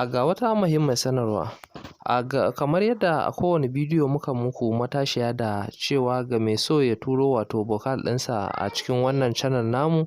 Ga wata muhimmiyar sanarwa. Kamar yadda a kowane bidiyo muka muku matashiya da cewa ga mai so ya turo wato vocal ɗinsa a cikin wannan channel namu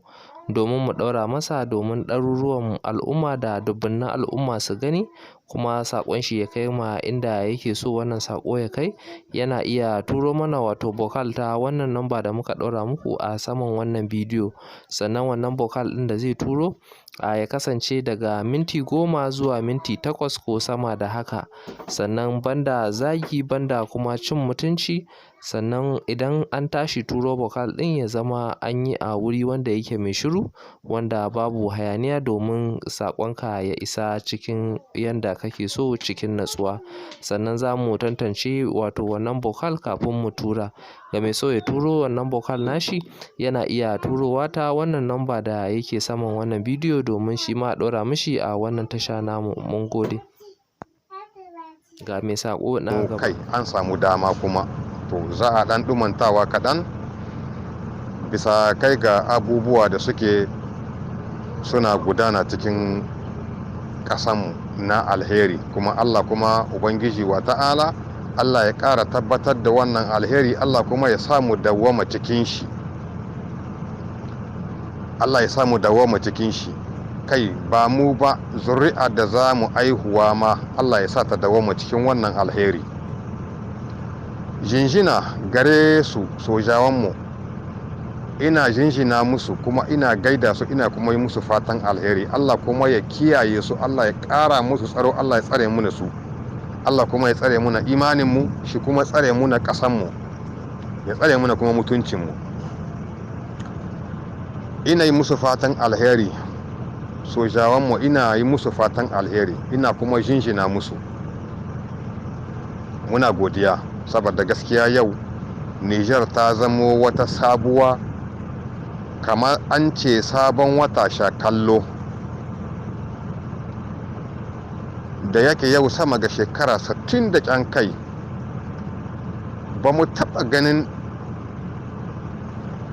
domin mu ɗaura masa domin ɗaruruwan al'umma da dubunnan al'umma su gani kuma saƙon shi ya kai ma inda yake so wannan saƙo ya kai, yana iya turo mana wato vocal ta wannan number da muka ɗaura muku a saman wannan bidiyo. Sannan wannan vocal ɗin da zai turo ya kasance daga minti 10 zuwa minti 8 ko sama da haka. Sannan banda zagi, banda kuma cin mutunci. Sannan idan an tashi turo vocal ɗin ya zama an yi a wuri wanda yake mai shiru, wanda babu hayaniya domin saƙonka ya isa cikin yanda kake so cikin natsuwa. Sannan za mu tantance wato wannan vocal kafin mu tura. Ga mai so ya turo wannan vocal nashi yana iya turowa ta wannan number da yake saman wannan bidiyo domin shi ma a ɗaura mishi a wannan tasha namu. Mun gode. Ga mai saƙo na gaba. Kai an samu dama kuma to za a ɗan ɗumantawa kaɗan bisa kai ga abubuwa da suke suna gudana cikin ƙasanmu na alheri, kuma Allah kuma Ubangiji wa ta'ala Allah ya ƙara tabbatar da wannan alheri, Allah kuma ya samu dawwama cikin shi. Allah ya samu dawwama cikin shi. Kai ba mu ba, zuri'a da za mu aihuwa ma Allah ya sa ta dawwama cikin wannan alheri. Jinjina gare su sojawanmu, ina jinjina musu kuma ina gaida su, ina kuma yi musu fatan alheri. Allah kuma ya kiyaye su, Allah ya ƙara musu tsaro, Allah ya tsare muna su, Allah kuma ya tsare muna imaninmu, shi kuma tsare muna ƙasanmu, ya tsare muna kuma mutuncinmu. Ina yi musu fatan alheri, sojawanmu ina yi musu fatan alheri, ina kuma jinjina musu. Muna godiya saboda gaskiya yau Niger ta zamo wata sabuwa, kamar an ce sabon wata sha kallo. Da yake yau sama ga shekara 60 da ƙyan kai ba mu taɓa ganin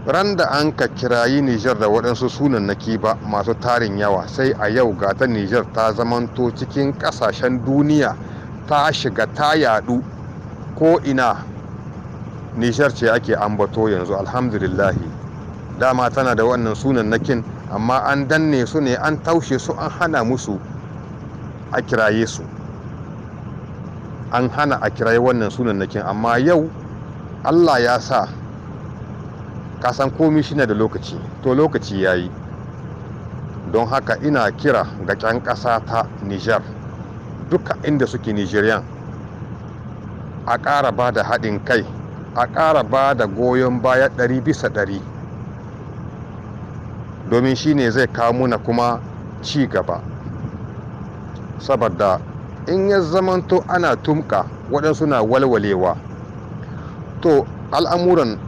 ran da an ka kirayi Niger da waɗansu sunannaki ba masu tarin yawa, sai a yau ga ta Niger ta zamanto cikin ƙasashen duniya, ta shiga ta yaɗu ko ina. Niger ce ake ambato yanzu, alhamdulillahi. Dama tana da wannan sunannakin amma an danne su ne, an taushe su, an hana musu a kiraye su, an hana a kiraye wannan sunannakin. Amma yau Allah ya sa kasan komi shi ne da lokaci, to lokaci ya yi. Don haka ina kira ga ƙyan ƙasa ta Niger duka inda suke Nigerian, a ƙara ba da haɗin kai, a ƙara ba da goyon baya 100%, domin shi ne zai kawo muna kuma ci gaba. Saboda in ya zamanto ana tumka waɗansu na walwalewa, to al'amuran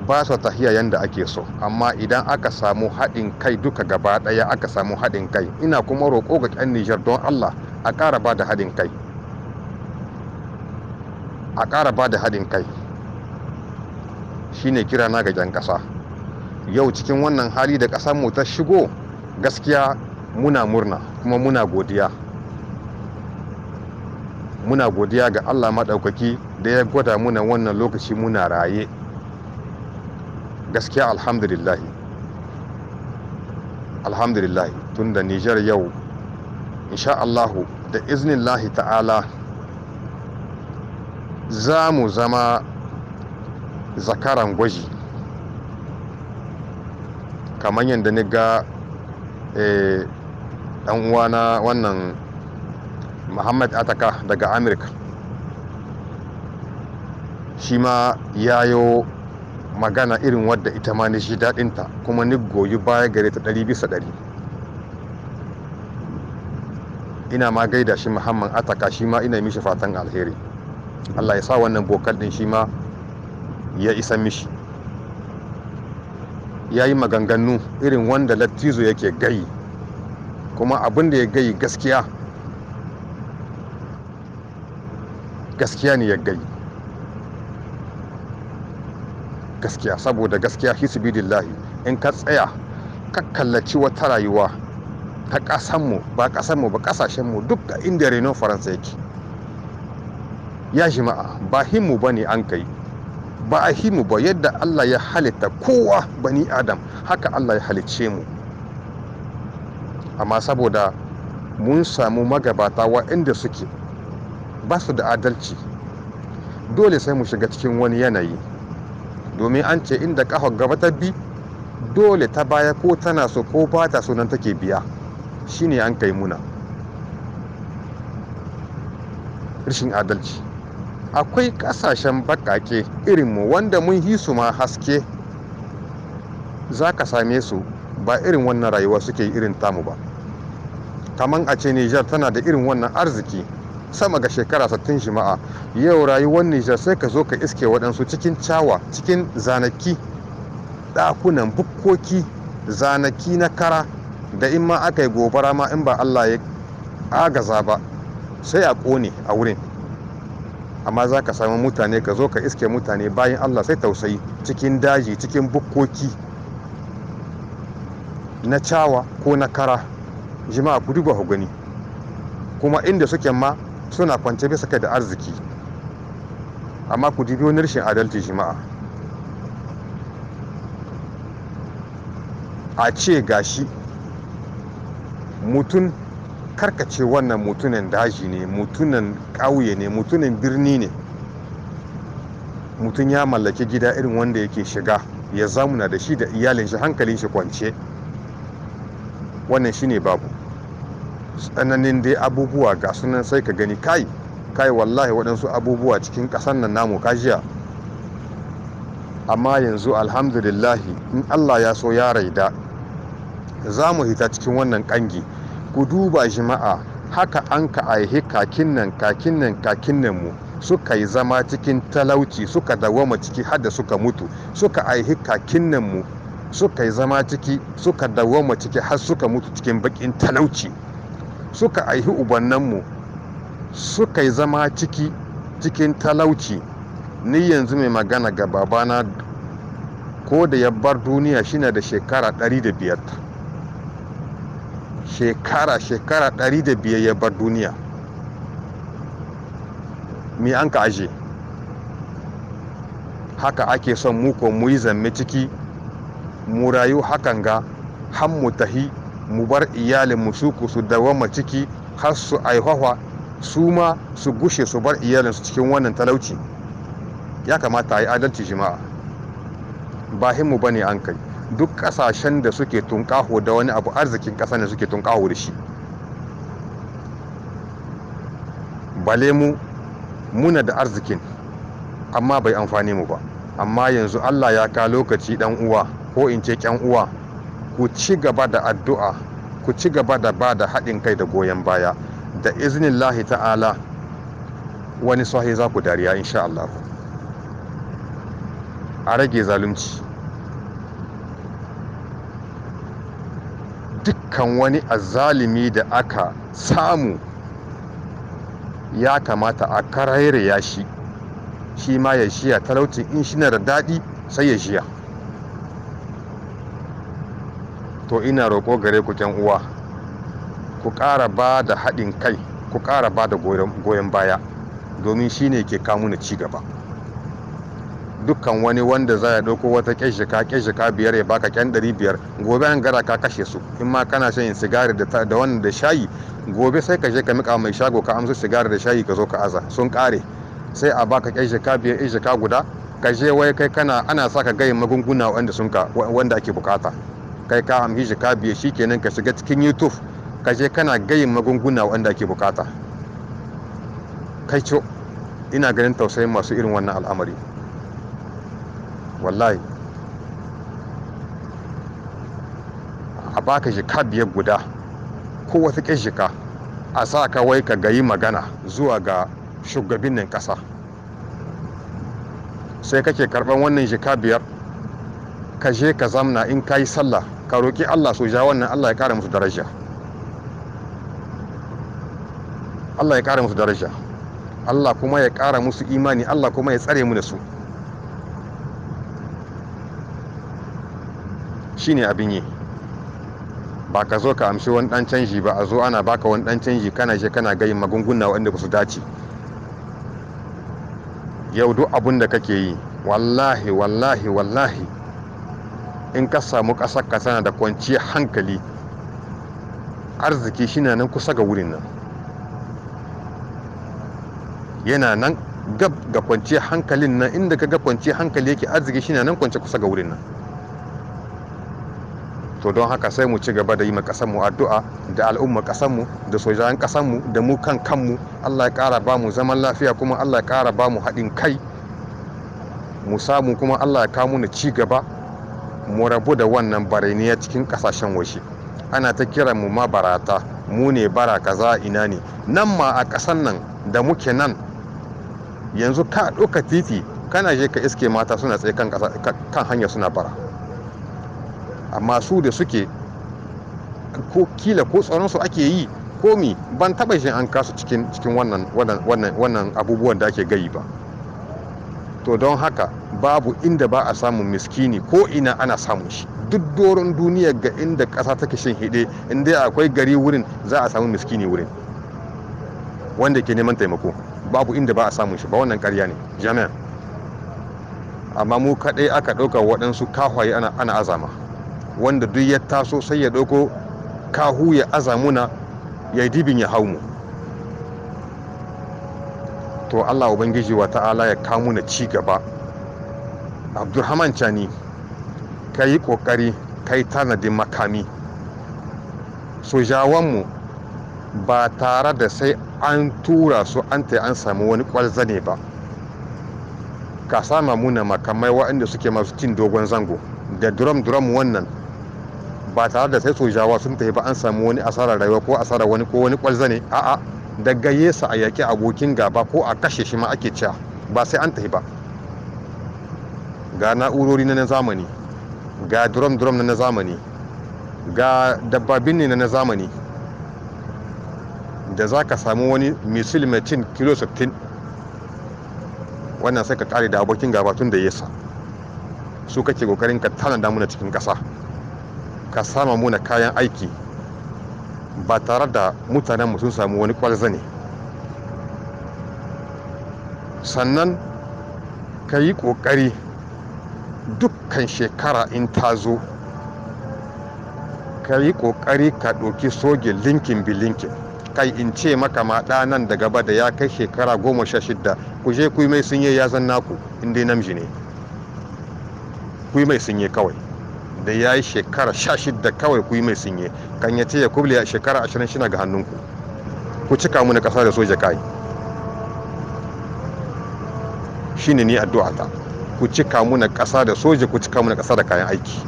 ba su tafiya yanda ake so. Amma idan aka samu haɗin kai duka gaba ɗaya, aka samu haɗin kai, ina kuma roƙo ga ƴan Niger don Allah a ƙara ba da haɗin kai, a ƙara ba da haɗin kai. Shi ne kirana ga ƴan ƙasa. Yau cikin wannan hali da ƙasarmu ta shigo, gaskiya muna murna kuma muna godiya. Muna godiya ga Allah maɗaukaki da ya gwada muna wannan lokaci muna raye. Gaskiya alhamdulillah, alhamdulillah. Tun da Niger yau insha Allahu da iznillahi ta'ala za mu zama zakaran gwaji, kamar yadda ni ga ɗan uwana wannan Muhammad Ataka daga Amurka, shi ma yayo magana irin wadda ita ma ni shi daɗinta, kuma ni goyi baya gare ta 100%. Ina ma gaida shi Muhammad Ataka, shi ma ina mishi fatan alheri. Allah ya sa wannan bokal ɗin shi ma ya isa mishi. Ya yi maganganu irin wanda Lattizo yake gayi, kuma abin da ya gayi gaskiya, gaskiya ne ya gayi. Gaskiya, saboda gaskiya hisbidillahi, in ka tsaya ka kallaci wata rayuwa ta ƙasanmu ba ƙasanmu ba ƙasashenmu duk inda renon faransa yake. Ya jama'a ba himmu ba ne an kai, ba a himu ba, yadda Allah ya halitta kowa bani adam haka Allah ya halicce mu, amma saboda mun samu magabata waɗanda suke ba su da adalci dole sai mu shiga cikin wani yanayi, domin an ce inda ƙafar gaba ta bi dole ta baya ko tana so ko ba ta so nan take biya. Shine an kai muna rashin adalci. Akwai ƙasashen baƙaƙe irinmu wanda mun yi su ma haske, za ka same su ba irin wannan rayuwa suke irin tamu ba. Kaman a ce Nijar tana da irin wannan arziki sama ga shekara 60 jama'a, yau rayuwar Nijar sai ka zo ka iske waɗansu cikin cawa, cikin zanaki, ɗakunan bukkoki, zanaki na kara da in ma aka yi gobara ma in ba Allah ya agaza ba sai a ƙone a wurin. Amma za ka samu mutane, ka zo ka iske mutane bayan Allah sai tausayi, cikin daji, cikin bukkoki na cawa ko na kara. Jama'a ku duba ku gani, kuma inda suke ma suna kwance bisa kai da arziki, amma ku dubi wani rashin adalci jama'a. A ce gashi mutum, karkace wannan mutumin daji ne, mutumin ƙauye ne, mutumin birni ne, mutum ya mallaki gida irin wanda yake shiga ya zamuna da shi da iyalin shi hankalin shi kwance. Wannan shine babu. Tsananin dai abubuwa ga sunan sai ka gani kai wallahi waɗansu abubuwa cikin ƙasar nan namu kajiya. Amma yanzu alhamdulillahi in Allah ya so ya raida za mu hita cikin wannan ƙangi. Ku duba jama'a, haka an ka aihi kakin nan mu suka yi zama cikin talauci, suka dawoma ciki har da suka mutu. Suka aihi kakin nan mu suka yi zama ciki, suka dawoma ciki har suka mutu cikin bakin talauci. Suka aihi ubannan mu suka yi zama ciki cikin talauci. Ni yanzu mai magana ga babana ko da ya bar duniya shine da shekara 105. Shekara 105 ya bar duniya. Me an ka aje? Haka ake son mu ko mu yi zamme ciki, mu rayu hakan ga har mu tahi mu bar iyalin mu su dawama ciki har su aihawa su ma su gushe su bar iyalinsu cikin wannan talauci. Ya kamata a yi adalci jama'a, ba himmu bane an kai. Duk ƙasashen da suke tunƙaho da wani abu, arzikin ƙasa ne suke tunƙaho da shi. Bale mu muna da arzikin amma bai amfane mu ba. Amma yanzu Allah ya ka lokaci ɗan uwa, ko in ce ƙyan uwa, ku ci gaba da addu'a, ku ci gaba da ba da haɗin kai da goyon baya, da iznillahi ta'ala wani sahi za ku dariya insha Allah. A rage zalunci. Dukkan wani azzalimi da aka samu ya kamata a karairaya shi, shi ma ya shiya talauci. In shi na da daɗi sai ya shiya. To ina roƙo gare ku ƴan uwa, ku ƙara ba da haɗin kai, ku ƙara ba da goyon baya, domin shi ne ke kawo mana ci gaba. Dukkan wani wanda za ya ɗauko wata ƙyashika 5 ya baka ƙyan 500, gobe an gara ka kashe su. In ma kana shan sigari da wannan da shayi, gobe sai ka je ka miƙa mai shago ka amsa sigari da shayi ka zo ka aza, sun ƙare. Sai a baka ƙyashika 5, ƙyashika guda, ka je wai kai ana sa ka gayin magunguna wanda ake bukata. Kai ka amshi jika 5 shikenan ka shiga cikin YouTube ka je kana gayin magunguna wanda ake bukata. Kai co, ina ganin tausayin masu irin wannan al'amari. Wallahi a baka jika 5 guda ko wata ƙyashika, a sa ka wai ka gayi magana zuwa ga shugabannin ƙasa. Sai kake karɓan wannan jika 5 ka je ka zamna, in ka yi sallah ka roƙi Allah su ja wannan, Allah ya ƙara musu daraja. Allah ya ƙara musu daraja, Allah kuma ya ƙara musu imani, Allah kuma ya tsare mu da su. Shine abin yi. ba ka zo ka amshi wani ɗan canji ba, a zo ana baka wani ɗan canji kana je kana gayin magunguna wanda ba su dace. Yau duk abin da kake yi wallahi wallahi wallahi in ka samu ƙasar ka tana da kwanciyar hankali, arziki shi na nan kusa ga wurin nan, yana nan gab ga kwanciyar hankalin nan. Inda ka ga kwanciyar hankali yake, arziki shi na nan kwance kusa ga wurin nan. To don haka sai mu ci gaba da yi ma ƙasarmu addu'a, da al'umma ƙasarmu, da sojan ƙasarmu, da mu kan kanmu. Allah ya ƙara ba mu zaman lafiya, kuma Allah ya ƙara ba mu haɗin kai, mu samu kuma Allah ya kawo mu ci gaba, mu rabu da wannan barainiya cikin ƙasashen waje. Ana ta kiran mu ma barata, mu ne bara kaza ina ne. Nan ma a ƙasan nan da muke nan yanzu, ka ɗauka titi kana je ka iske mata suna tsaye kan hanya suna bara. Amma su da suke ko kila ko tsaron su ake yi ko mi, ban taba jin an kasu cikin wannan abubuwan da ake gayi ba. To don haka babu inda ba a samun miskini, ko ina ana samun shi. Duk doron duniya ga inda ƙasa take shin hide, inda akwai gari wurin za a samu miskini wurin wanda ke neman taimako. Babu inda ba a samun shi ba, wannan ƙarya ne jami'a. Amma mu kaɗai aka ɗauka waɗansu kahwaye ana azama, wanda duk ya taso sai ya ɗauko kahu ya azamuna, ya yi dibin ya hau mu. To Allah Ubangiji wa ta'ala ya kawo na ci gaba. Abdulrahman Chani, ka yi ƙoƙari, ka yi tanadin makami. Sojawanmu ba tare da sai an tura su an samu wani ƙwalzane ba, ka sama muna makamai waɗanda suke masu cin dogon zango da drum wannan, ba tare da sai sojawa sun tafi ba an samu wani asarar rayuwa ko asarar wani ko wani ƙwalzane. A'a, daga yesa a yaƙi abokin gaba ko a kashe shi ma ake cewa, ba sai an tafi ba. Ga na'urori na zamani, ga drum na zamani, ga dabbabin ne na zamani, da za ka samu wani misil mai cin kilo 60, wannan sai ka kare da abokin gaba tun da yesa. Su kake kokarin ka tanada muna cikin ƙasa, ka sama muna kayan aiki ba tare da mutanen mu sun samu wani ƙwalzane. Sannan ka yi ƙoƙari dukkan shekara in ta zo, ka yi ƙoƙari ka ɗauki soje linkin bilinkin. Kai in ce maka ma ɗanan da gaba da ya kai shekara 16, ku je ku yi mai sunye ya zan naku, inda namiji ne. Ku yi mai sunye kawai, da ya yi shekara 16 kawai ku yi mai sunye, kan ya ce ya kuble a shekara 20 shina ga hannunku. Ku cika mu na ƙasa da soja kai. Shi ne ni addu'ata. Ku cika mu na ƙasa da soja, ku cika mu na ƙasa da kayan aiki.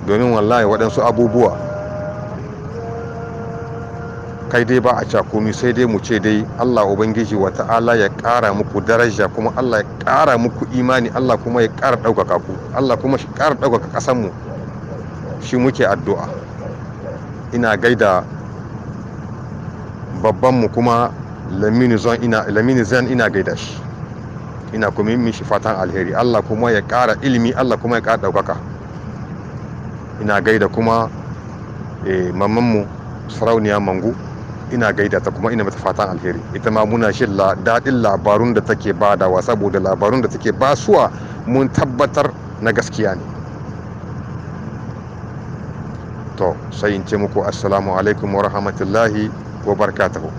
Domin wallahi waɗansu abubuwa kai dai ba a cakomi, sai dai mu ce dai Allah Ubangiji wa ta'ala ya ƙara muku daraja, kuma Allah ya ƙara muku imani, Allah kuma ya ƙara ɗaukaka ku, Allah kuma shi ƙara ɗaukaka ƙasanmu. Shi muke addu'a. Ina gaida babbanmu kuma Lamini Zan, ina gaida shi, ina kuma yin shi fatan alheri. Allah kuma ya ƙara ilimi, Allah kuma ya ƙara ɗaukaka. Ina gaida kuma mamanmu Sarauniya Mangu, ina gaida ta kuma ina mata fatan alheri. Ita ma muna shin daɗin labarun da take badawa, saboda labarun da take basuwa mun tabbatar na gaskiya ne. To sai in ce muku assalamu alaikum wa rahmatullahi wa barakatuhu.